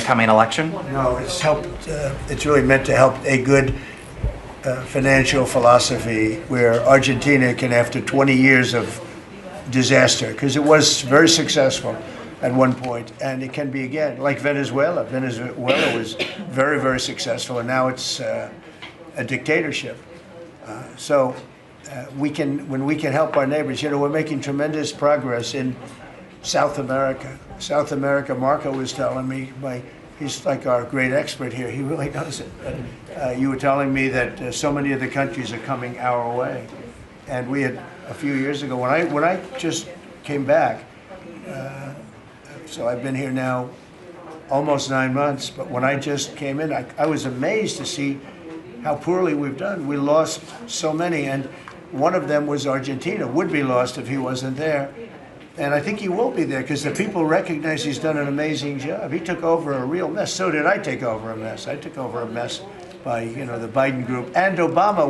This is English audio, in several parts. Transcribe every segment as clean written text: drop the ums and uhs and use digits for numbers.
coming election? No, it's helped. It's really meant to help a good financial philosophy where Argentina can, after 20 years of disaster, because it was very successful at one point, and it can be again, like Venezuela. Venezuela was very, very successful, and now it's a dictatorship. When we can help our neighbors, we're making tremendous progress in South America. South America, Marco was telling me, he's like our great expert here, he really knows it. You were telling me that so many of the countries are coming our way. And we had, a few years ago, when I just came back, so I've been here now almost 9 months, but when I just came in, I was amazed to see how poorly we've done. We lost so many, and one of them was Argentina, would be lost if he wasn't there. And I think he will be there because the people recognize he's done an amazing job. He took over a real mess. So did I take over a mess. I took over a mess by, the Biden group. And Obama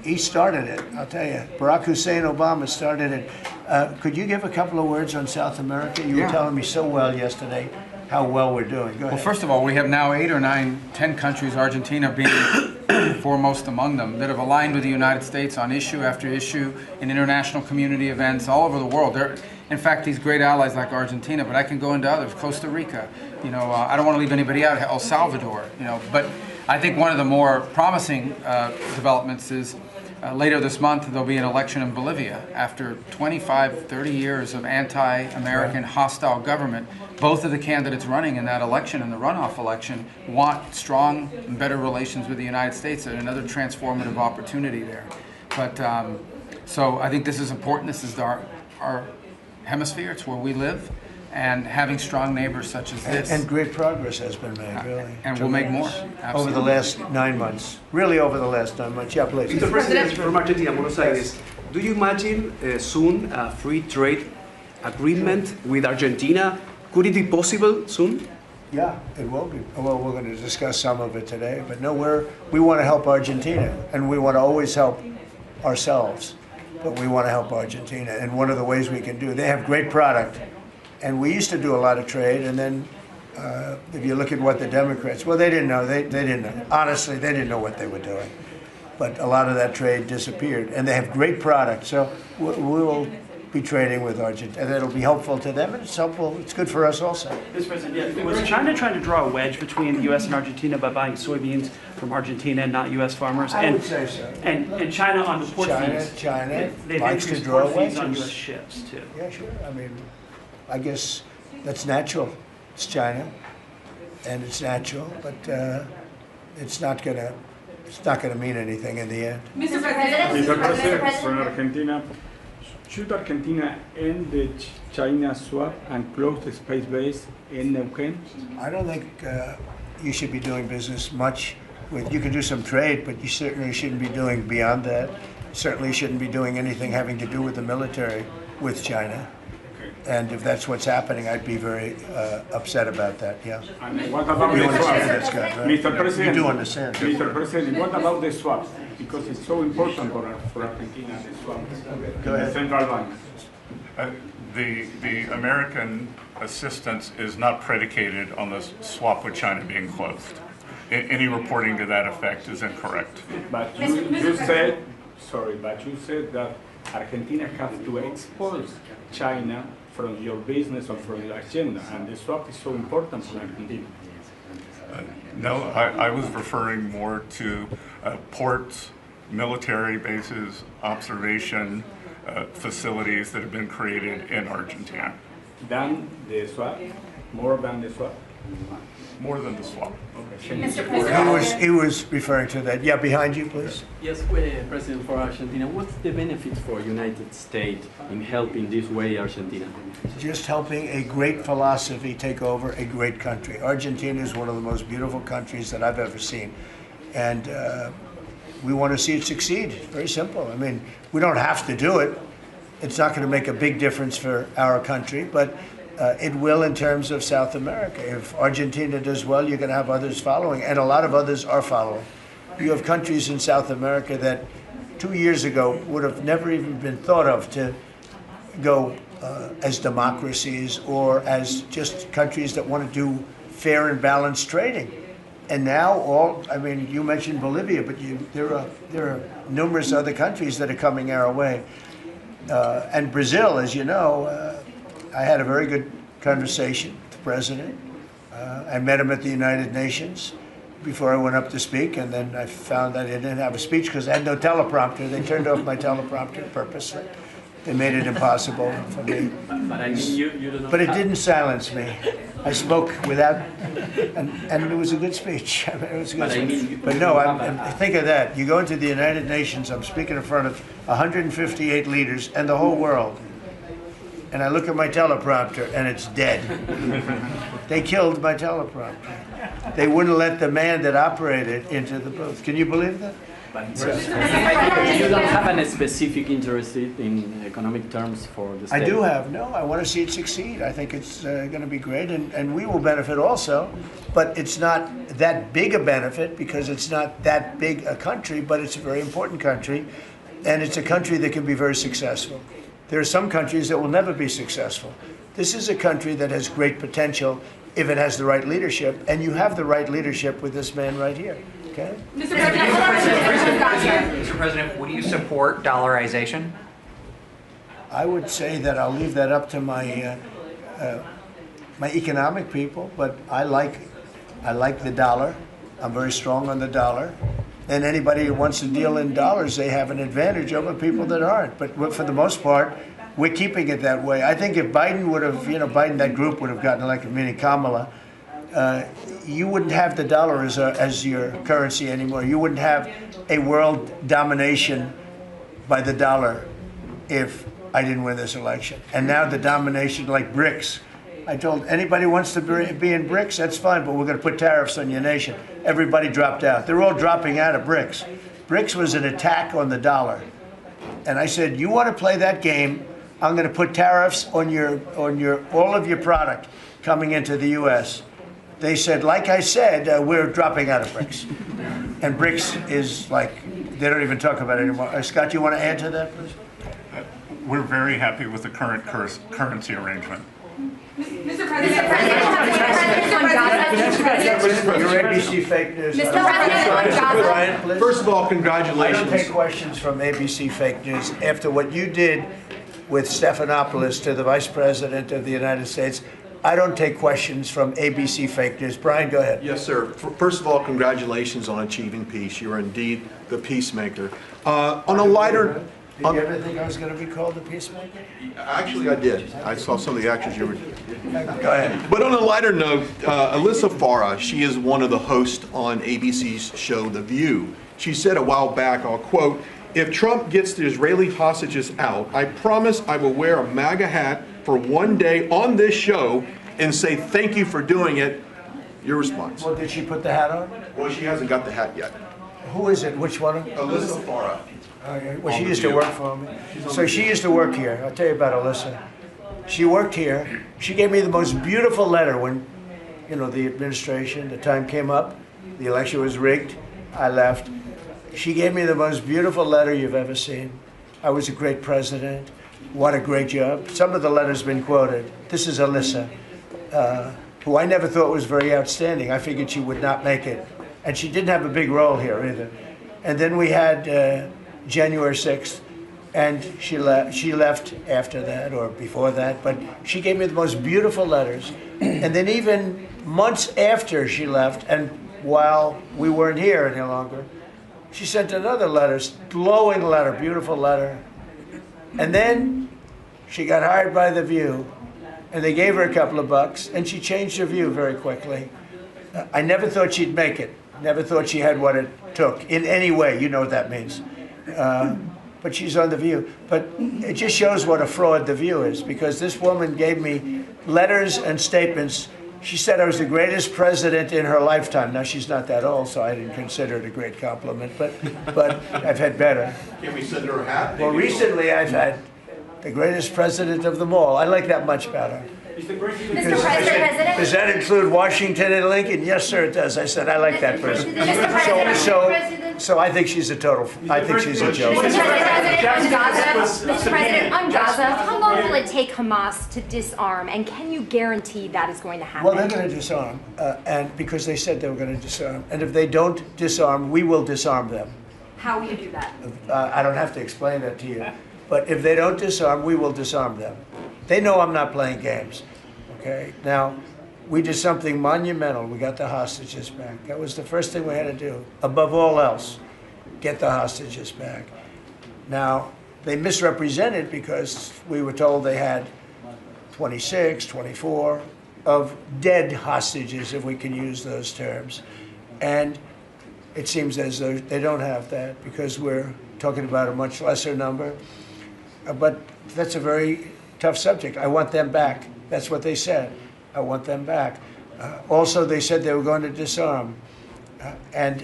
he started it, I'll tell you. Barack Hussein Obama started it. Could you give a couple of words on South America? You were telling me so well yesterday how well we're doing. Go ahead. Well, first of all, we have now 8 or 9, 10 countries, Argentina being foremost among them, that have aligned with the United States on issue after issue in international community events all over the world. They're, in fact, these great allies like Argentina, but I can go into others, Costa Rica, I don't want to leave anybody out, El Salvador, but I think one of the more promising developments is later this month there'll be an election in Bolivia after 25, 30 years of anti-American hostile government. Both of the candidates running in that election, in the runoff election, want strong and better relations with the United States, and another transformative opportunity there. But so I think this is important. This is our hemisphere. It's where we live. And having strong neighbors such as this. And great progress has been made, really. And we'll make more. Absolutely. Over the last 9 months. Really over the last 9 months. Yeah, please. Mr. President, from Argentina, Buenos Aires, do you imagine soon a free trade agreement with Argentina? Could it be possible soon? Yeah, it will be. Well, we're going to discuss some of it today. But no, we want to help Argentina. And we want to always help ourselves. But we want to help Argentina. And one of the ways we can do, they have great product. And we used to do a lot of trade, and then if you look at what the Democrats, well, they didn't know. They didn't know. Honestly, they didn't know what they were doing. But a lot of that trade disappeared, and they have great product. So we will be trading with Argentina, and it'll be helpful to them, and it's helpful. It's good for us also. Mr. President, was China trying to draw a wedge between the U.S. and Argentina by buying soybeans from Argentina and not U.S. farmers? I would say so. And China on the port fees. China they've likes to increased draw port fees wedges on U.S. ships too. Yeah, sure. I mean, I guess that's natural. It's China, and it's natural, but it's not gonna mean anything in the end. Mr. President, from Argentina, should Argentina end the China swap and close the space base in Neuquén? I don't think you should be doing business much with. You can do some trade, but you certainly shouldn't be doing beyond that. Certainly shouldn't be doing anything having to do with the military with China. And if that's what's happening, I'd be very upset about that, yeah. And what about the swap? That's good, right? Mr. President, You do understand. Mr. President, what about the swap? Because it's so important for Argentina, the swap. Go ahead. The central bank. The American assistance is not predicated on the swap with China being closed. Any reporting to that effect is incorrect. But you said that Argentina has to export China from your business or from your agenda, and the swap is so important for Argentina. No, I was referring more to ports, military bases, observation facilities that have been created in Argentina. Than the swap? More than the swap? More than the swap. Mr. President. He was referring to that. Yeah, behind you, please. Yes, President, for Argentina, what's the benefit for United States in helping this way Argentina? Just helping a great philosophy take over a great country. Argentina is one of the most beautiful countries that I've ever seen. And we want to see it succeed. Very simple. I mean, we don't have to do it. It's not going to make a big difference for our country, but it will in terms of South America. If Argentina does well, you're going to have others following, and a lot of others are following. You have countries in South America that 2 years ago would have never even been thought of to go as democracies or as just countries that want to do fair and balanced trading. And now I mean, you mentioned Bolivia, but there are numerous other countries that are coming our way. And Brazil, as you know, I had a very good conversation with the president. I met him at the United Nations before I went up to speak, and then I found that I didn't have a speech because I had no teleprompter. They turned off my teleprompter purposely. They made it impossible for me. But I mean, you do not But it have- didn't silence me. I spoke without, and it was a good speech. I mean, it was a good But I mean, speech. you- But no, think of that. You go into the United Nations, I'm speaking in front of 158 leaders and the whole world. And I look at my teleprompter and it's dead. They killed my teleprompter. They wouldn't let the man that operated into the booth. Can you believe that? You don't have any specific interest in economic terms for the state? I do have. No, I want to see it succeed. I think it's going to be great, and we will benefit also. But it's not that big a benefit because it's not that big a country, but it's a very important country, and it's a country that can be very successful. There are some countries that will never be successful. This is a country that has great potential if it has the right leadership, and you have the right leadership with this man right here. Okay? Mr. President, would you support dollarization? I would say that I'll leave that up to my my economic people, but I like the dollar. I'm very strong on the dollar. And anybody who wants to deal in dollars, they have an advantage over people that aren't. But for the most part, we're keeping it that way. I think if Biden would have, that group would have gotten elected, meaning Kamala, you wouldn't have the dollar as your currency anymore. You wouldn't have a world domination by the dollar if I didn't win this election. And now the domination, like BRICS. I told anybody who wants to be in BRICS, that's fine, but we're going to put tariffs on your nation. Everybody dropped out. They're all dropping out of BRICS. BRICS was an attack on the dollar. And I said, you want to play that game, I'm going to put tariffs on all of your product coming into the U.S. They said, like I said, we're dropping out of BRICS. And BRICS is like, they don't even talk about it anymore. Scott, you want to add to that, please? We're very happy with the current currency arrangement. Mr. President, Your ABC fake news. Mr. President, Brian, please. First of all, I congratulations. don't take questions from ABC fake news. After what you did with Stephanopoulos to the Vice President of the United States, I don't take questions from ABC fake news. Brian, go ahead. Yes, sir. First of all, congratulations on achieving peace. You are indeed the peacemaker. On a lighter... Did you ever think I was going to be called a peacemaker? Actually, I did. I saw some of the actions you were... Go ahead. But on a lighter note, Alyssa Farah, she is one of the hosts on ABC's show The View. She said a while back, I'll quote, "If Trump gets the Israeli hostages out, I promise I will wear a MAGA hat for one day on this show and say thank you for doing it." Your response? Well, did she put the hat on? Well, she hasn't got the hat yet. Who is it? Which one? Alyssa Farah. Okay. Well, she used to work for me. So she used to work here. I'll tell you about Alyssa. She worked here. She gave me the most beautiful letter when, the administration, the time came up, the election was rigged, I left. She gave me the most beautiful letter you've ever seen. I was a great president. What a great job. Some of the letters have been quoted. This is Alyssa, who I never thought was very outstanding. I figured she would not make it. And she didn't have a big role here either. And then we had January 6th, and she left after that or before that, but she gave me the most beautiful letters. And then even months after she left, and while we weren't here any longer, she sent another letter, glowing letter, beautiful letter. And then she got hired by The View, and they gave her a couple of bucks, and she changed her view very quickly. I never thought she'd make it. Never thought she had what it took in any way. You know what that means. But she's on The View. But it just shows what a fraud The View is, because this woman gave me letters and statements. She said I was the greatest president in her lifetime. Now, she's not that old, so I didn't consider it a great compliment, but I've had better. Can we send her a hat? Well, recently I've had the greatest president of them all. I like that much better. Mr. President? Does that include Washington and Lincoln? Yes, sir, it does. I said, I like that person. So I think she's a total, I think she's a joke. Mr. President, on Gaza, how long will it take Hamas to disarm, and can you guarantee that is going to happen? Well, they're going to disarm, and because they said they were going to disarm. And if they don't disarm, we will disarm them. How will you do that? I don't have to explain that to you. But if they don't disarm, we will disarm them. They know I'm not playing games. Okay? Now, we did something monumental. We got the hostages back. That was the first thing we had to do. Above all else, get the hostages back. Now, they misrepresented because we were told they had 26, 24 of dead hostages, if we can use those terms. And it seems as though they don't have that because we're talking about a much lesser number. But that's a very tough subject. I want them back. That's what they said. I want them back. Also, they said they were going to disarm. And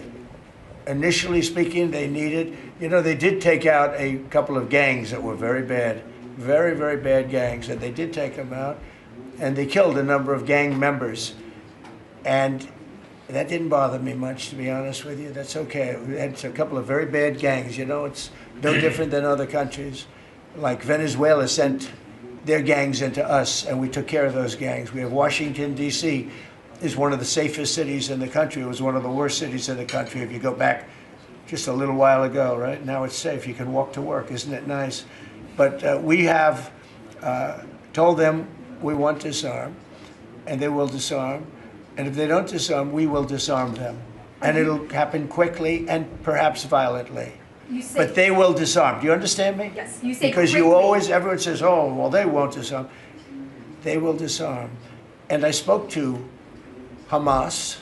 initially speaking, they needed, they did take out a couple of gangs that were very bad, very, very bad gangs, and they did take them out, and they killed a number of gang members. And that didn't bother me much, to be honest with you. That's okay. We had a couple of very bad gangs. It's no different than other countries. Like Venezuela sent their gangs into us, and we took care of those gangs. We have Washington, D.C. is one of the safest cities in the country. It was one of the worst cities in the country if you go back just a little while ago, right? Now it's safe. You can walk to work. Isn't it nice? But we have told them we want to disarm, and they will disarm. And if they don't disarm, we will disarm them. And it'll happen quickly and perhaps violently. But they will disarm. Do you understand me? Yes. You say because quickly. everyone says, oh, well, they won't disarm. They will disarm. And I spoke to Hamas,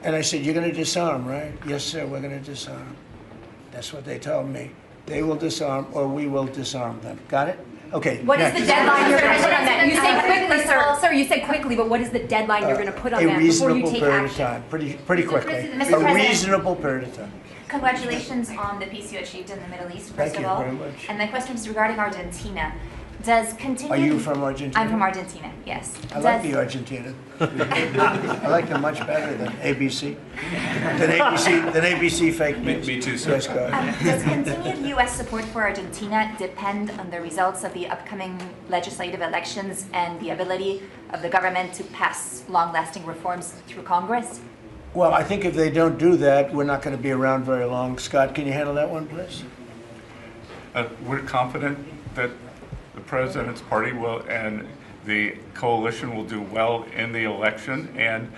and I said, you're going to disarm, right? Yes, sir, we're going to disarm. That's what they told me. They will disarm, or we will disarm them. Got it? Okay. What is the deadline you're going to put on that? You say quickly, sir. Sir, you said quickly, but what is the deadline you're going to put on that before you take action? A reasonable period of time. Pretty quickly. A reasonable period of time. Congratulations on the peace you achieved in the Middle East, first of all. Thank you very much. And my question is regarding Argentina. Does continue... Are you from Argentina? I'm from Argentina, yes. I like the Argentina. I like them much better than ABC. Than ABC fake news. Me too, sir. Yes, go ahead. Does continued U.S. support for Argentina depend on the results of the upcoming legislative elections and the ability of the government to pass long-lasting reforms through Congress? Well, I think if they don't do that, we're not going to be around very long. Scott, can you handle that one, please? We're confident that the president's party will and the coalition will do well in the election, and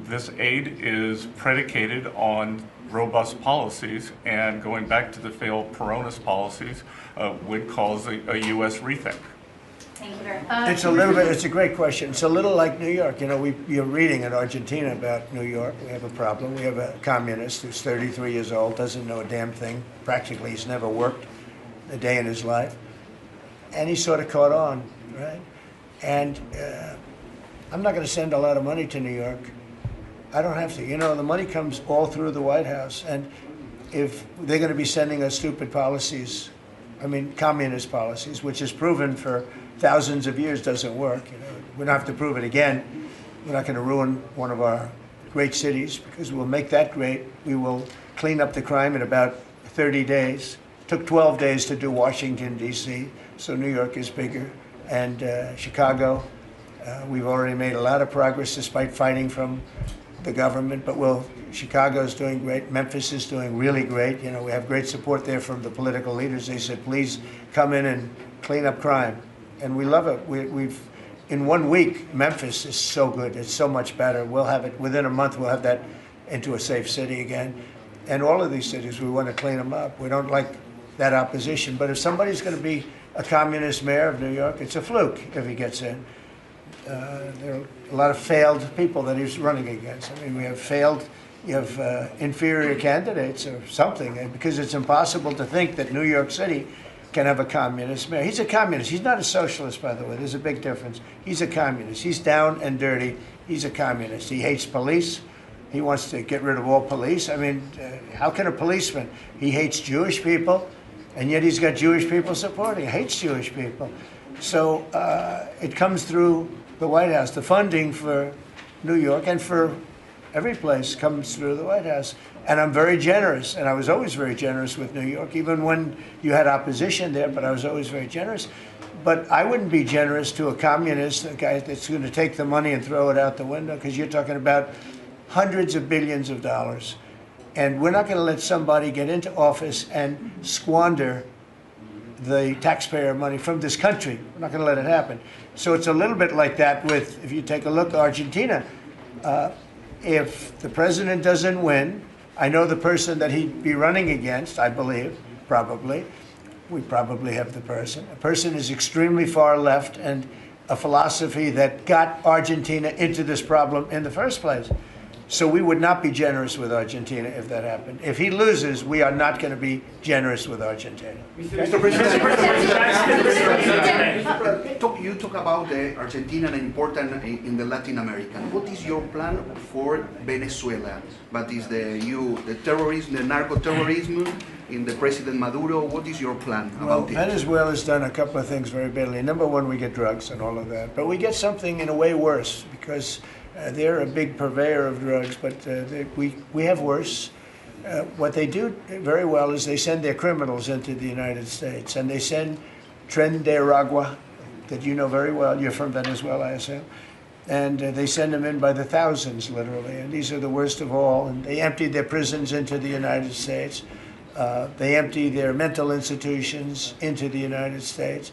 this aid is predicated on robust policies, and going back to the failed Peronist policies would cause a U.S. rethink. Thank you very much. It's a great question. It's a little like New York. You're reading in Argentina about New York. We have a problem. We have a communist who's 33 years old, doesn't know a damn thing. Practically, he's never worked a day in his life. And he sort of caught on, right? And I'm not going to send a lot of money to New York. I don't have to. The money comes all through the White House. And if they're going to be sending us stupid policies, communist policies, which is proven for thousands of years doesn't work. We don't have to prove it again. We're not going to ruin one of our great cities because we'll make that great. We will clean up the crime in about 30 days. It took 12 days to do Washington, D.C., so New York is bigger. And Chicago, we've already made a lot of progress despite fighting from the government, but Chicago's doing great. Memphis is doing really great. We have great support there from the political leaders. They said, please come in and clean up crime. And we love it. We've in 1 week, Memphis is so good. It's so much better. We'll have it within a month. We'll have that into a safe city again. And all of these cities, we want to clean them up. We don't like that opposition. But if somebody's going to be a communist mayor of New York, it's a fluke if he gets in. There are a lot of failed people that he's running against. We have inferior candidates or something, because it's impossible to think that New York City can have a communist mayor. He's a communist. He's not a socialist, by the way. There's a big difference. He's a communist. He's down and dirty. He's a communist. He hates police. He wants to get rid of all police. How can a policeman? He hates Jewish people, and yet he's got Jewish people supporting. He hates Jewish people. So it comes through the White House. The funding for New York and for every place comes through the White House. And I'm very generous, and I was always very generous with New York, even when you had opposition there, but I was always very generous. But I wouldn't be generous to a communist, a guy that's going to take the money and throw it out the window, because you're talking about hundreds of billions of dollars. And we're not going to let somebody get into office and squander the taxpayer money from this country. We're not going to let it happen. So it's a little bit like that with, if you take a look at Argentina, if the president doesn't win, I know the person that he'd be running against, I believe, probably. We probably have the person. A person is extremely far left and a philosophy that got Argentina into this problem in the first place. So we would not be generous with Argentina if that happened. If he loses, we are not going to be generous with Argentina. Mr. President, you talk about Argentina and important in the Latin American. What is your plan for Venezuela? But is the terrorism, the narco-terrorism in the President Maduro? What is your plan about it? Venezuela's done a couple of things very badly. Number one, we get drugs and all of that. But we get something in a way worse, because they're a big purveyor of drugs, but we have worse. What they do very well is they send their criminals into the United States, and they send Tren de Aragua, that you know very well. You're from Venezuela, I assume. And they send them in by the thousands, literally. And these are the worst of all. And they empty their prisons into the United States. They empty their mental institutions into the United States.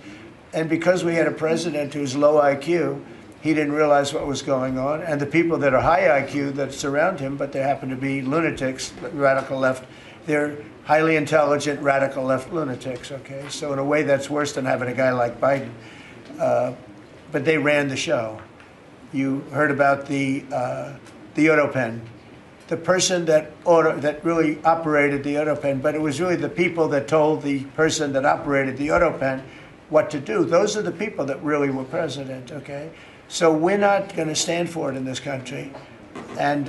And because we had a president who's low IQ, he didn't realize what was going on. And the people that are high IQ that surround him, but they happen to be lunatics, radical left, they're highly intelligent, radical left lunatics, okay? So in a way, that's worse than having a guy like Biden. But they ran the show. You heard about the Autopen. The person that really operated the Autopen, but it was really the people that told the person that operated the Autopen what to do. Those are the people that really were president, okay? So we're not going to stand for it in this country. And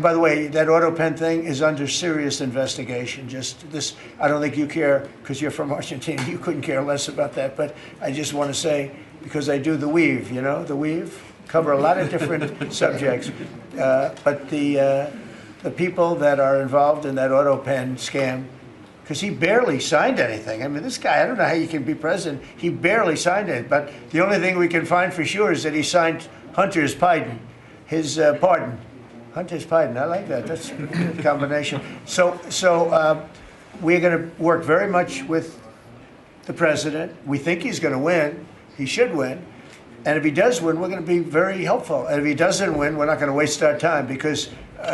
by the way, that Autopen thing is under serious investigation. Just this, I don't think you care, because you're from Argentina, you couldn't care less about that. But I just want to say, because I do the weave, you know, the weave, cover a lot of different subjects. But the people that are involved in that Autopen scam, because he barely signed anything. I mean, this guy, I don't know how you can be president. He barely signed it. But the only thing we can find for sure is that he signed Hunter's pardon, his pardon. Hunter's pardon, I like that. That's a good combination. So we're going to work very much with the president. We think he's going to win. He should win. And if he does win, we're going to be very helpful. And if he doesn't win, we're not going to waste our time, because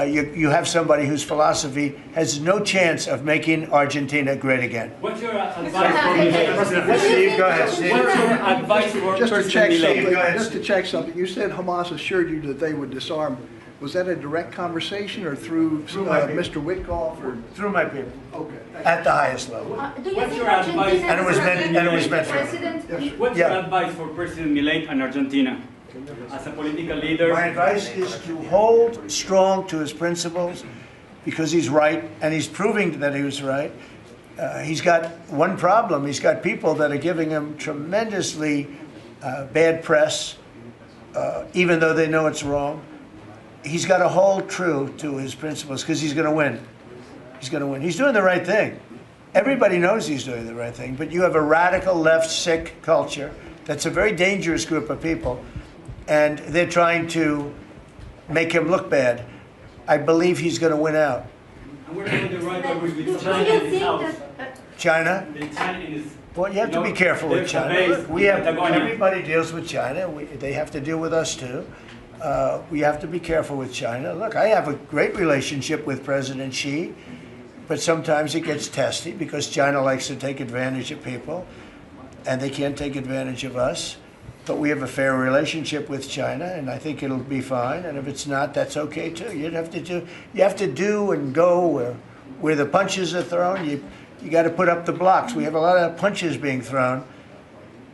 you have somebody whose philosophy has no chance of making Argentina great again. What's your advice for Milei? Steve, go ahead, Steve. What's your advice for President Milei? Just to check something, you said Hamas assured you that they would disarm. Was that a direct conversation or through Mr. Witkoff? Or? Through my people. Okay. At the highest level. What's your advice? And it was meant for. What's your advice for President Milei and Argentina as a political leader? My advice is to hold strong to his principles, because he's right, and he's proving that he was right. He's got one problem. He's got people that are giving him tremendously bad press, even though they know it's wrong. He's got to hold true to his principles, because he's going to win. He's going to win. He's doing the right thing. Everybody knows he's doing the right thing, but you have a radical left sick culture that's a very dangerous group of people, and they're trying to make him look bad. I believe he's going to win out. And we're going the right way with China in this house. China? Well, you have to be careful with China. Look, everybody deals with China. They have to deal with us too. We have to be careful with China. Look, I have a great relationship with President Xi, but sometimes it gets testy, because China likes to take advantage of people, and they can't take advantage of us. But we have a fair relationship with China, and I think it'll be fine. And if it's not, that's okay too. You have to do and go where the punches are thrown. You got to put up the blocks. We have a lot of punches being thrown,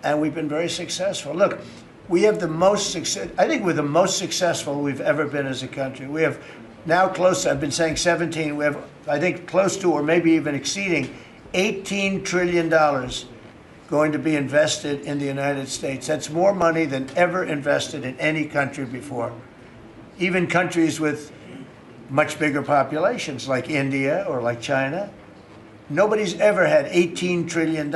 and we've been very successful. Look. We have the most success. I think we're the most successful we've ever been as a country. We have now close, I've been saying 17, we have, I think, close to or maybe even exceeding $18 trillion going to be invested in the United States. That's more money than ever invested in any country before. Even countries with much bigger populations like India or like China. Nobody's ever had $18 trillion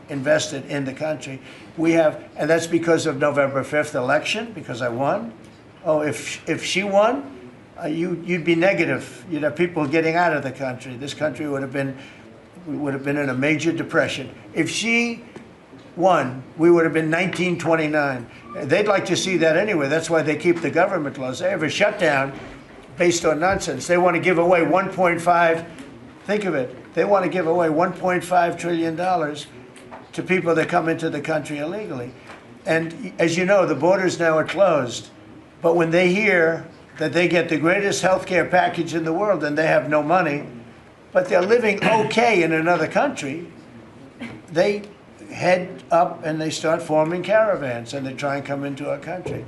invested in the country. We have, and that's because of November 5th election, because I won. Oh, if she won, you'd be negative. You'd have people getting out of the country. This country would have been in a major depression. If she won, we would have been 1929. They'd like to see that anyway. That's why they keep the government laws. They have a shutdown based on nonsense. They want to give away 1.5, think of it, they want to give away $1.5 trillion to people that come into the country illegally. And as you know, the borders now are closed. But when they hear that they get the greatest health care package in the world and they have no money, but they're living okay in another country, they head up and they start forming caravans and they try and come into our country.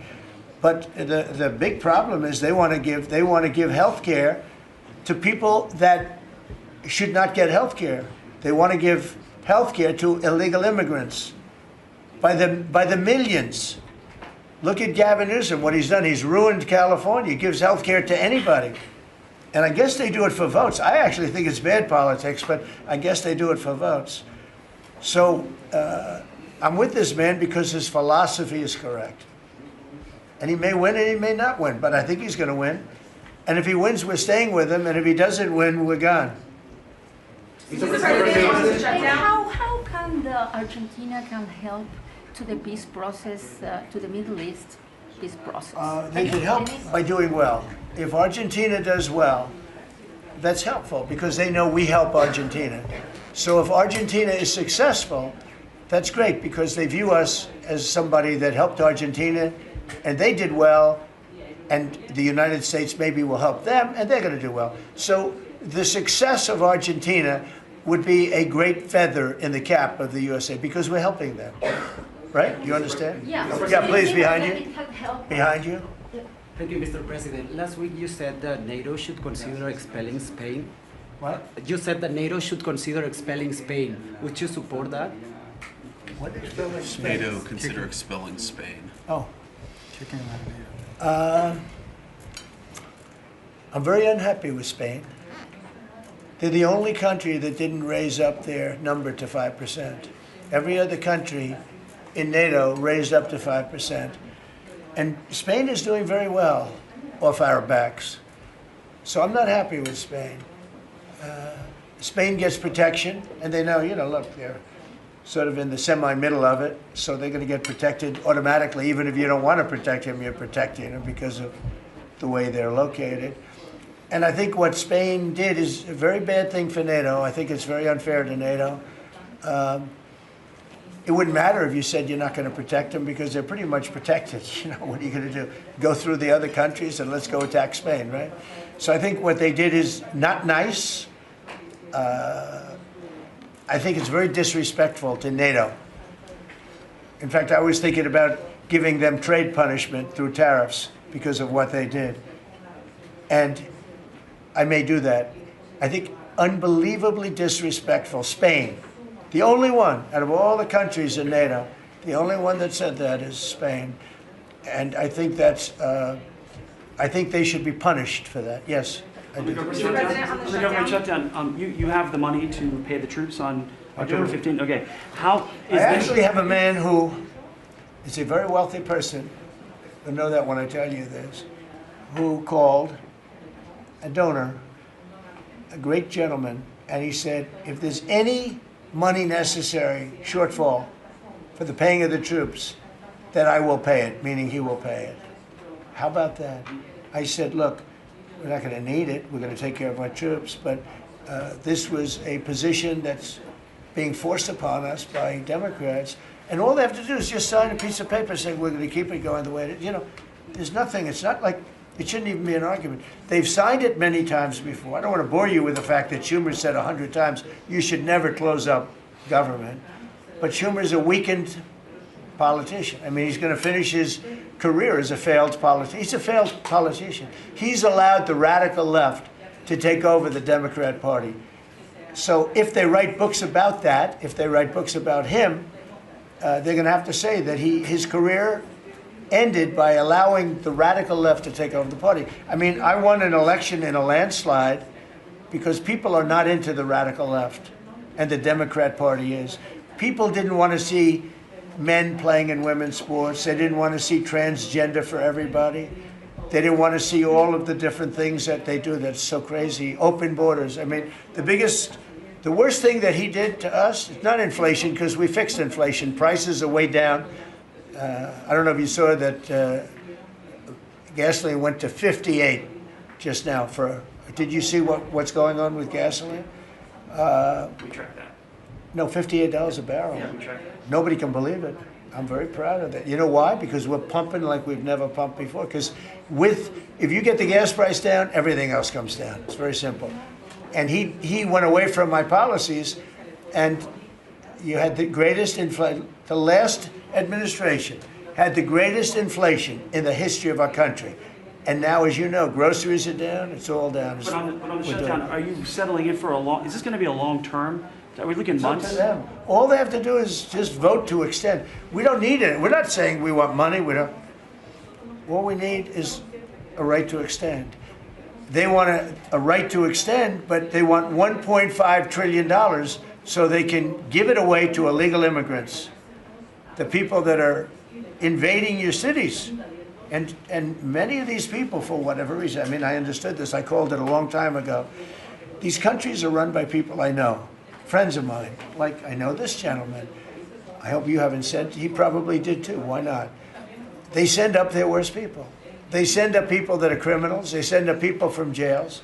But the big problem is they want to give health care to people that should not get health care. They want to give health care to illegal immigrants by the millions. Look at Gavin Newsom, what he's done. He's ruined California. He gives health care to anybody. And I guess they do it for votes. I actually think it's bad politics, but I guess they do it for votes. So I'm with this man because his philosophy is correct. And he may win and he may not win, but I think he's going to win. And if he wins, we're staying with him, and if he doesn't win, we're gone. How can Argentina help to the peace process, to the Middle East peace process? They can help by doing well. If Argentina does well, that's helpful because they know we help Argentina. So if Argentina is successful, that's great because they view us as somebody that helped Argentina and they did well, and the United States maybe will help them and they're going to do well. So the success of Argentina would be a great feather in the cap of the USA because we're helping them. Right? You understand? Yeah. Yeah, please, behind you. Behind you. Thank you, Mr. President. Last week you said that NATO should consider expelling Spain. What? You said that NATO should consider expelling Spain. Would you support that? What expelling Spain? NATO consider expelling Spain. Oh. I'm very unhappy with Spain. They're the only country that didn't raise up their number to 5%. Every other country in NATO raised up to 5%. And Spain is doing very well off our backs. So I'm not happy with Spain. Spain gets protection, and they know, look, they're sort of in the semi-middle of it, so they're going to get protected automatically. Even if you don't want to protect him, you're protecting him because of the way they're located. And I think what Spain did is a very bad thing for NATO. I think it's very unfair to NATO. It wouldn't matter if you said you're not going to protect them because they're pretty much protected. What are you going to do? Go through the other countries and let's go attack Spain, right? So I think what they did is not nice. I think it's very disrespectful to NATO. In fact, I was thinking about giving them trade punishment through tariffs because of what they did. And I may do that. I think unbelievably disrespectful. Spain, the only one out of all the countries in NATO, the only one that said that is Spain. And I think that's, I think they should be punished for that. Yes. On the government shutdown, you have the money to pay the troops on October 15th. Okay, how is I actually have a man who is a very wealthy person. You'll know that when I tell you this. Who called a donor, a great gentleman, and he said, if there's any money necessary, shortfall, for the paying of the troops, then I will pay it, meaning he will pay it. How about that? I said, look, we're not going to need it. We're going to take care of our troops. But this was a position that's being forced upon us by Democrats. And all they have to do is just sign a piece of paper saying we're going to keep it going the way it is. There's nothing. It's not like, it shouldn't even be an argument. They've signed it many times before. I don't want to bore you with the fact that Schumer said 100 times, you should never close up government. But Schumer's a weakened politician. I mean, he's going to finish his career as a failed politician. He's a failed politician. He's allowed the radical left to take over the Democrat Party. So if they write books about that, if they write books about him, they're going to have to say that his career ended by allowing the radical left to take over the party. I mean, I won an election in a landslide because people are not into the radical left, and the Democrat Party is. People didn't want to see men playing in women's sports. They didn't want to see transgender for everybody. They didn't want to see all of the different things that they do that's so crazy. Open borders. I mean, the worst thing that he did to us, it's not inflation, because we fixed inflation. Prices are way down. I don't know if you saw that gasoline went to 58 just now. Did you see what's going on with gasoline? We track that. No, $58 a barrel. Yeah, we track that. Nobody can believe it. I'm very proud of that. You know why? Because we're pumping like we've never pumped before. Because if you get the gas price down, everything else comes down. It's very simple. And he went away from my policies, and you had the greatest inflation. The last administration had the greatest inflation in the history of our country. And now, as you know, groceries are down. It's all down. But on the shutdown, are you settling in for is this going to be a long term? Are we looking months? It's up to them. All they have to do is just vote to extend. We don't need it. We're not saying we want money. We don't. All we need is a right to extend. They want a right to extend, but they want $1.5 trillion so they can give it away to illegal immigrants, the people that are invading your cities. And many of these people, for whatever reason, I mean, I understood this. I called it a long time ago. These countries are run by people I know. Friends of mine, like I know this gentleman. I hope you haven't said, he probably did too, why not? They send up their worst people. They send up people that are criminals. They send up people from jails.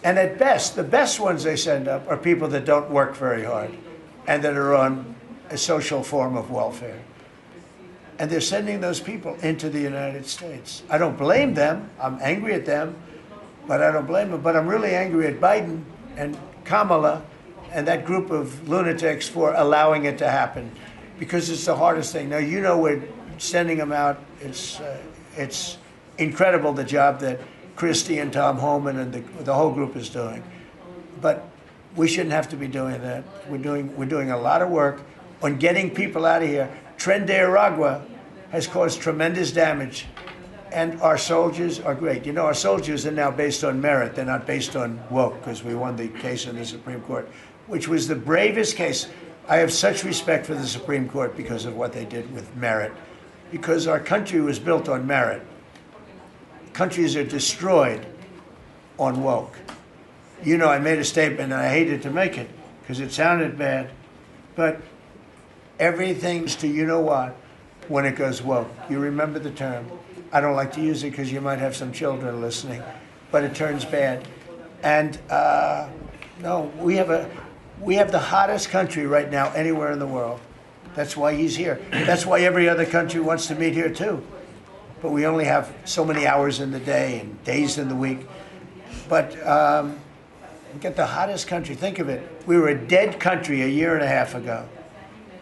And at best, the best ones they send up are people that don't work very hard and that are on a social form of welfare. And they're sending those people into the United States. I don't blame them. I'm angry at them, but I don't blame them. But I'm really angry at Biden and Kamala and that group of lunatics for allowing it to happen, because it's the hardest thing. Now, you know, we're sending them out. It's incredible the job that Christie and Tom Homan and the whole group is doing. But we shouldn't have to be doing that. We're doing a lot of work on getting people out of here. Tren de Aragua has caused tremendous damage, and our soldiers are great. You know, our soldiers are now based on merit. They're not based on woke, because we won the case in the Supreme Court, which was the bravest case. I have such respect for the Supreme Court because of what they did with merit, because our country was built on merit. Countries are destroyed on woke. You know, I made a statement, and I hated to make it because it sounded bad, but everything's to you know what when it goes woke. You remember the term. I don't like to use it because you might have some children listening, but it turns bad. And no, we have the hottest country right now anywhere in the world. That's why he's here. That's why every other country wants to meet here too. But we only have so many hours in the day and days in the week. But we get the hottest country. Think of it. We were a dead country a year and a half ago.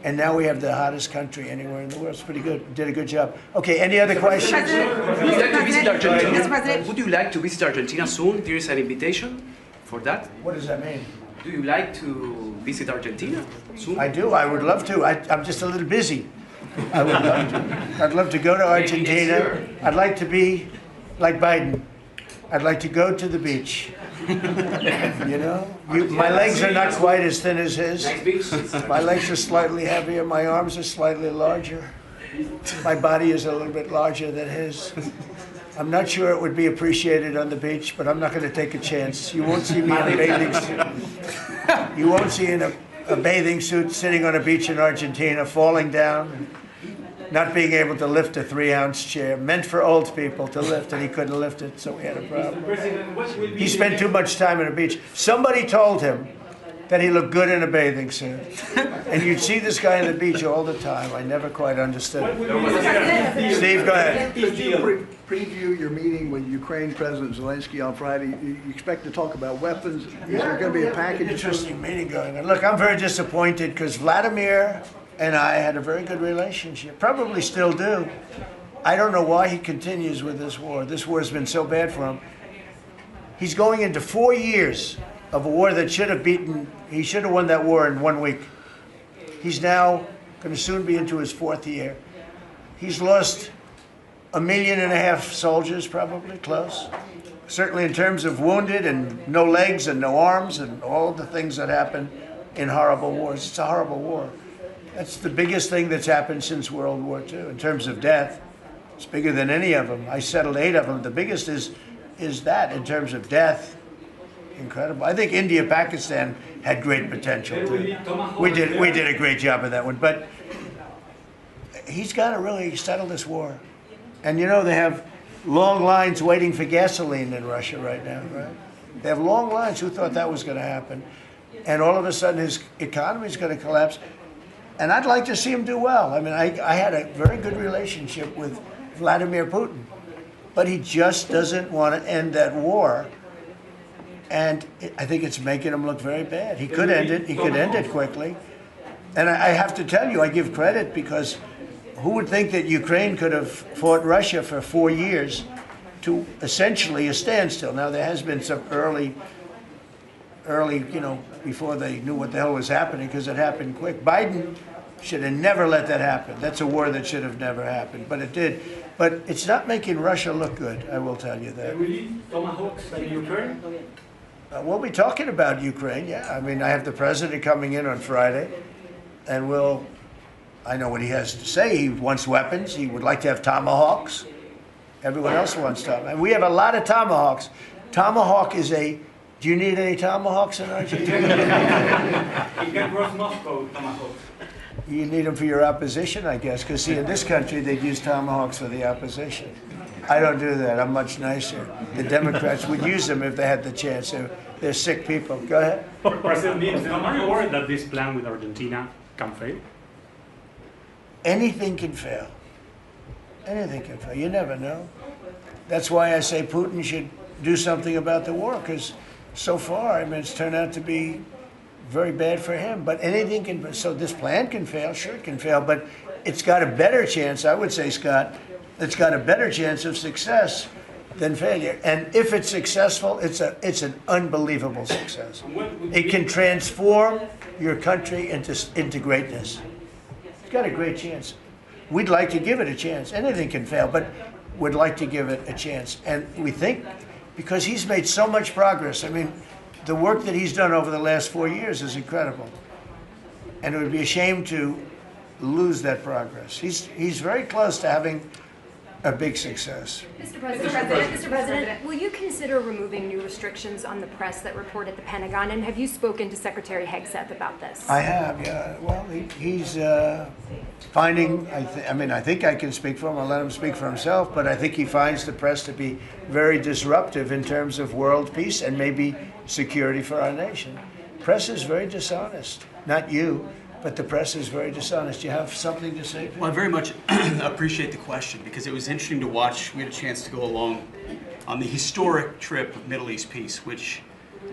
And now we have the hottest country anywhere in the world. It's pretty good. Did a good job. Okay, any other questions? Would you like to visit Argentina? Would you like to visit Argentina soon? There is an invitation for that. What does that mean? Do you like to visit Argentina soon? I do. I would love to. I'm just a little busy. I would love to. I'd love to go to Argentina. I'd like to be like Biden. I'd like to go to the beach. You know? My legs are not quite as thin as his. My legs are slightly heavier. My arms are slightly larger. My body is a little bit larger than his. I'm not sure it would be appreciated on the beach, but I'm not going to take a chance. You won't see me in a bathing suit. You won't see in a bathing suit sitting on a beach in Argentina, falling down, not being able to lift a 3-ounce chair, meant for old people to lift, and he couldn't lift it, so we had a problem. He spent too much time on a beach. Somebody told him that he looked good in a bathing suit. And you'd see this guy on the beach all the time. I never quite understood it. Steve, go ahead. Could you preview your meeting with Ukraine President Zelensky on Friday? You expect to talk about weapons? Is there going to be a package? Interesting meeting going on. Look, I'm very disappointed because Vladimir and I had a very good relationship. Probably still do. I don't know why he continues with this war. This war has been so bad for him. He's going into 4 years of a war that should have he should have won that war in 1 week. He's now going to soon be into his 4th year. He's lost 1.5 million soldiers, probably, close. Certainly in terms of wounded and no legs and no arms and all the things that happen in horrible wars. It's a horrible war. That's the biggest thing that's happened since World War II in terms of death. It's bigger than any of them. I settled 8 of them. The biggest is that in terms of death. Incredible. I think India, Pakistan had great potential too. We did a great job of that one. But he's got to really settle this war. And you know, they have long lines waiting for gasoline in Russia right now, right? They have long lines. Who thought that was going to happen? And all of a sudden his economy is going to collapse. And I'd like to see him do well. I mean, I had a very good relationship with Vladimir Putin, but he just doesn't want to end that war. And I think it's making him look very bad. He could end it. He could end it quickly. And I have to tell you, I give credit because who would think that Ukraine could have fought Russia for 4 years to essentially a standstill? Now, there has been some early, you know, before they knew what the hell was happening, because it happened quick. Biden should have never let that happen. That's a war that should have never happened, but it did. But it's not making Russia look good, I will tell you that. Really? Tomahawks in Ukraine? We'll be talking about Ukraine, yeah. I mean, I have the president coming in on Friday, and I know what he has to say. He wants weapons. He would like to have tomahawks. Everyone else wants tomahawks. And we have a lot of tomahawks. Tomahawk is do you need any tomahawks in Argentina? You can cross Moscow, tomahawks. You need them for your opposition, I guess, because see, in this country, they'd use tomahawks for the opposition. I don't do that. I'm much nicer. The Democrats would use them if they had the chance. They're sick people. Go ahead. President, are you worried that this plan with Argentina can fail? Anything can fail. Anything can fail. You never know. That's why I say Putin should do something about the war, because so far, I mean, it's turned out to be very bad for him. But anything can, so this plan can fail, sure it can fail, but it's got a better chance, I would say, Scott, it's got a better chance of success than failure. And if it's successful, it's an unbelievable success. It can transform your country into greatness. It's got a great chance. We'd like to give it a chance. Anything can fail, but we'd like to give it a chance. And we think, because he's made so much progress, I mean, the work that he's done over the last 4 years is incredible. And it would be a shame to lose that progress. He's very close to having a big success. Mr. President, will you consider removing new restrictions on the press that report at the Pentagon? And have you spoken to Secretary Hegseth about this? I have, yeah. Well, he's finding, I think I can speak for him. I'll let him speak for himself, but I think he finds the press to be very disruptive in terms of world peace and maybe security for our nation. Press is very dishonest. Not you, but the press is very dishonest. Do you have something to say? Well, I very much appreciate the question, because it was interesting to watch. We had a chance to go along on the historic trip of Middle East peace, which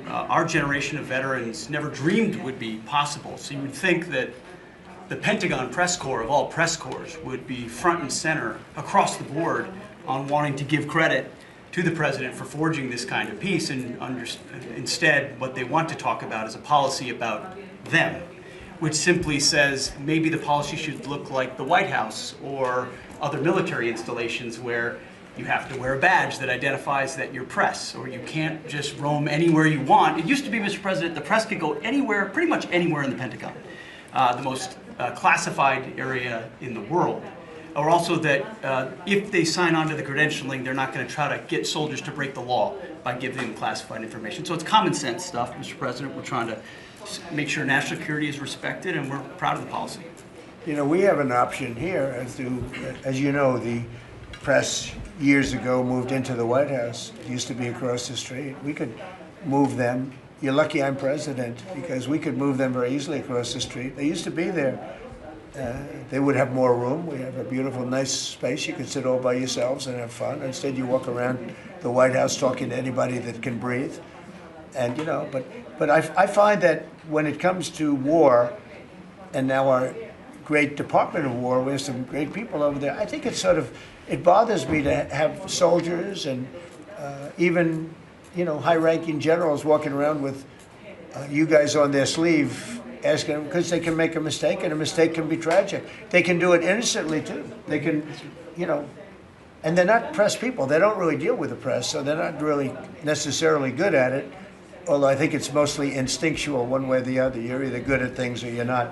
our generation of veterans never dreamed would be possible. So you would think that the Pentagon press corps, of all press corps, would be front and center across the board on wanting to give credit to the president for forging this kind of peace, and instead what they want to talk about is a policy about them, which simply says maybe the policy should look like the White House or other military installations where you have to wear a badge that identifies that you're press, or you can't just roam anywhere you want. It used to be, Mr. President, the press could go anywhere, pretty much anywhere in the Pentagon, the most classified area in the world. Or also that if they sign on to the credentialing, they're not going to try to get soldiers to break the law by giving them classified information. So it's common sense stuff, Mr. President. We're trying to make sure national security is respected, and we're proud of the policy. You know, we have an option here, as you know, the press years ago moved into the White House. It used to be across the street. We could move them. You're lucky I'm president, because we could move them very easily across the street. They used to be there. They would have more room. We have a beautiful, nice space. You can sit all by yourselves and have fun. Instead, you walk around the White House talking to anybody that can breathe. And, you know, but I find that when it comes to war, and now our great Department of War, we have some great people over there, I think it bothers me to have soldiers and even, you know, high-ranking generals walking around with you guys on their sleeve, asking them, because they can make a mistake, and a mistake can be tragic. They can do it innocently too. They can, and they're not press people. They don't really deal with the press, so they're not really necessarily good at it. Although I think it's mostly instinctual one way or the other. You're either good at things or you're not.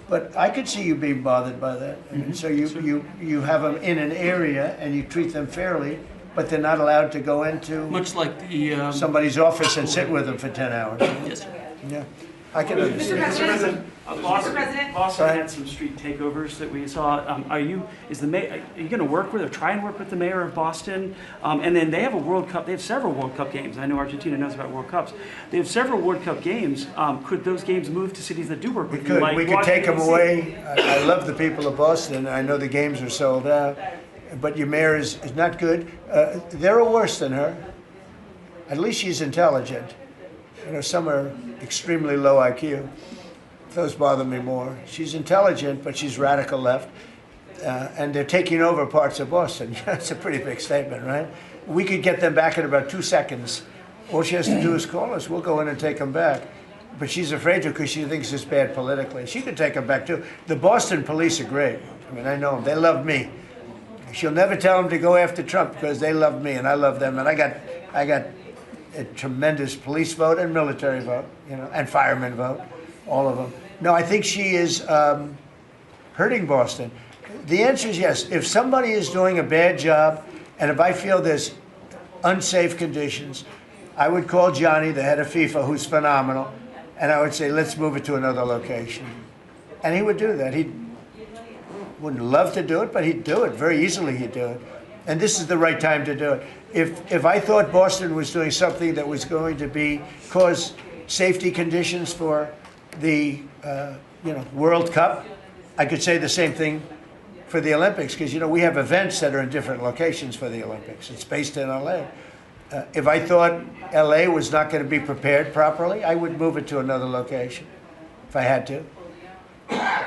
But I could see you being bothered by that. So you have them in an area and you treat them fairly, but they're not allowed to go into much like the somebody's office and sit with them for 10 hours. Yes, sir. Yeah, I can understand. Mr. President, Boston had some street takeovers that we saw. Are you going to work with or try and work with the mayor of Boston? And then they have a World Cup. They have several World Cup games. I know Argentina knows about World Cups. They have several World Cup games. Could those games move to cities that do work with you? We could take them away. I love the people of Boston. I know the games are sold out. But your mayor is not good. They're worse than her. At least she's intelligent. Some are extremely low IQ. Those bother me more. She's intelligent, but she's radical left. And they're taking over parts of Boston. That's a pretty big statement, right? We could get them back in about 2 seconds. All she has to do is call us. We'll go in and take them back. But she's afraid to because she thinks it's bad politically. She could take them back, too. The Boston police are great. I mean, I know them. They love me. She'll never tell them to go after Trump because they love me and I love them. And I got a tremendous police vote and military vote, and fireman vote, all of them. No, I think she is hurting Boston. The answer is yes. If somebody is doing a bad job, and if I feel there's unsafe conditions, I would call Johnny, the head of FIFA, who's phenomenal, and I would say, let's move it to another location. And he would do that. He wouldn't love to do it, but he'd do it. Very easily he'd do it. And this is the right time to do it. If I thought Boston was doing something that was going to cause safety conditions for the World Cup, I could say the same thing for the Olympics, because we have events that are in different locations for the Olympics. It's based in LA. If I thought LA was not going to be prepared properly, I would move it to another location if I had to.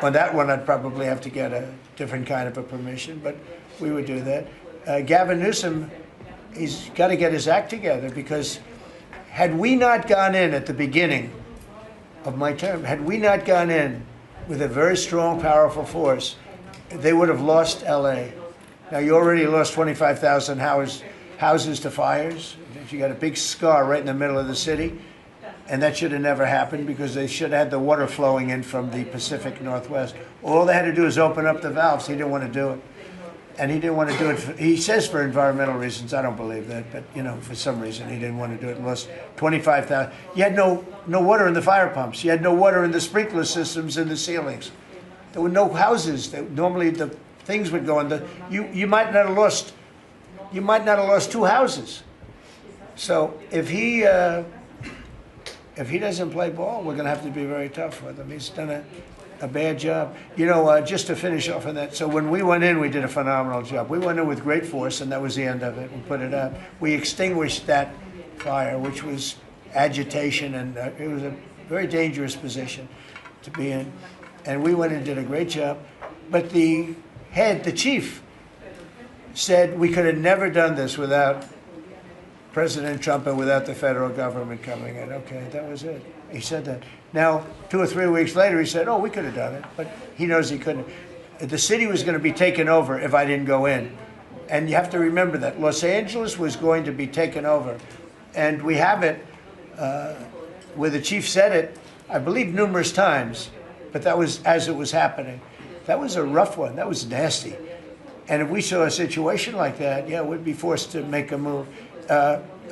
On that one, I'd probably have to get a different kind of a permission, but we would do that. Gavin Newsom, he's got to get his act together, because had we not gone in at the beginning of my term, had we not gone in with a very strong, powerful force, they would have lost LA. Now, you already lost 25,000 houses to fires. You got a big scar right in the middle of the city. And that should have never happened, because they should have had the water flowing in from the Pacific Northwest. All they had to do is open up the valves. He didn't want to do it. And he didn't want to do it. He says for environmental reasons. I don't believe that. But, for some reason, he didn't want to do it. And lost 25,000. You had no water in the fire pumps. You had no water in the sprinkler systems in the ceilings. There were no houses. Normally, the things would go in the. You might not have lost. You might not have lost 2 houses. So if he doesn't play ball, we're going to have to be very tough with him. He's done a bad job. Just to finish off on that, so when we went in, we did a phenomenal job. We went in with great force, and that was the end of it. We put it out. We extinguished that fire, which was agitation, and it was a very dangerous position to be in. And we went and did a great job. But the chief, said we could have never done this without President Trump and without the federal government coming in. Okay, that was it. He said that. Now, 2 or 3 weeks later, he said, we could have done it. But he knows he couldn't. The city was going to be taken over if I didn't go in. And you have to remember that. Los Angeles was going to be taken over. And we have it where the chief said it, I believe, numerous times. But that was as it was happening. That was a rough one. That was nasty. And if we saw a situation like that, we'd be forced to make a move.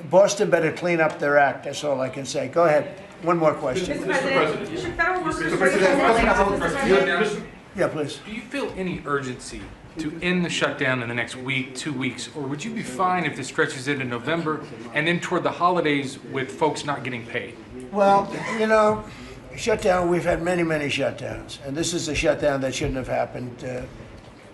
Boston better clean up their act. That's all I can say. Go ahead. One more question. Mr. President. Yeah, please. Do you feel any urgency to end the shutdown in the next week, 2 weeks, or would you be fine if this stretches into November and then toward the holidays with folks not getting paid? Well, shutdown, we've had many, many shutdowns. And this is a shutdown that shouldn't have happened.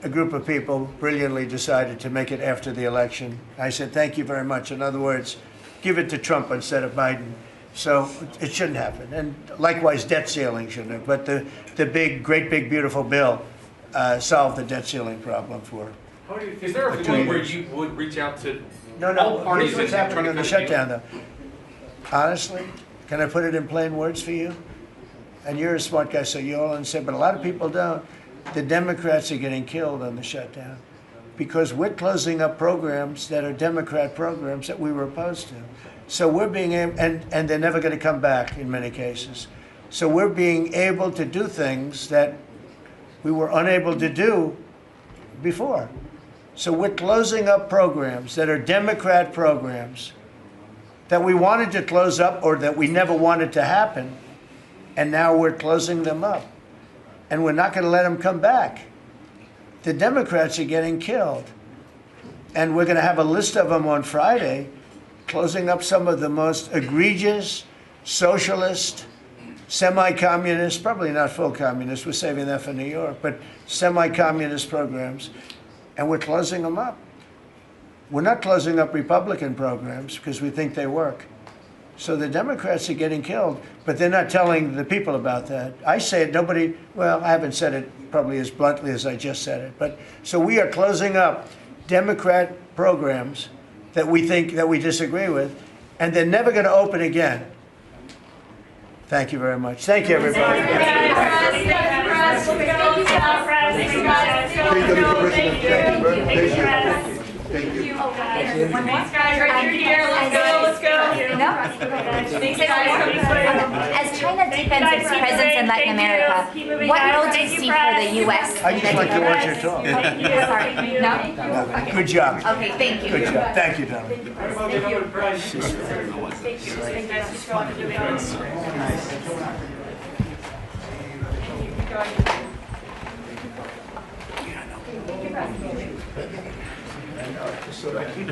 A group of people brilliantly decided to make it after the election. I said, thank you very much. In other words, give it to Trump instead of Biden. So it shouldn't happen. And likewise, debt ceiling shouldn't have. But the great big, beautiful bill solved the debt ceiling problem for Is there a point where you would reach out to all parties what's happening in the shutdown, though. Honestly, Can I put it in plain words for you? And you're a smart guy, so you all understand, but a lot of people don't. The Democrats are getting killed on the shutdown because we're closing up programs that are Democrat programs that we were opposed to. So we're being able, and they're never going to come back in many cases. So we're being able to do things that we were unable to do before. So we're closing up programs that are Democrat programs that we wanted to close up or that we never wanted to happen, and now we're closing them up. And we're not going to let them come back. The Democrats are getting killed. And we're going to have a list of them on Friday, closing up some of the most egregious, socialist, semi-communist, probably not full communist, we're saving that for New York, but semi-communist programs, and we're closing them up. We're not closing up Republican programs because we think they work. So the Democrats are getting killed, but they're not telling the people about that. I say it, nobody, well, I haven't said it probably as bluntly as I just said it, but so we are closing up Democrat programs that we think, that we disagree with, and they're never going to open again. Thank you very much. Thank you, everybody. Thank you. These guys right here, let's go. As China deepens its presence in Latin America, what role do you see for the U.S. I just like to watch you talk. Sorry, no? Okay. Good job. Okay, thank you. Good job. Thank you, Tom. Thank you.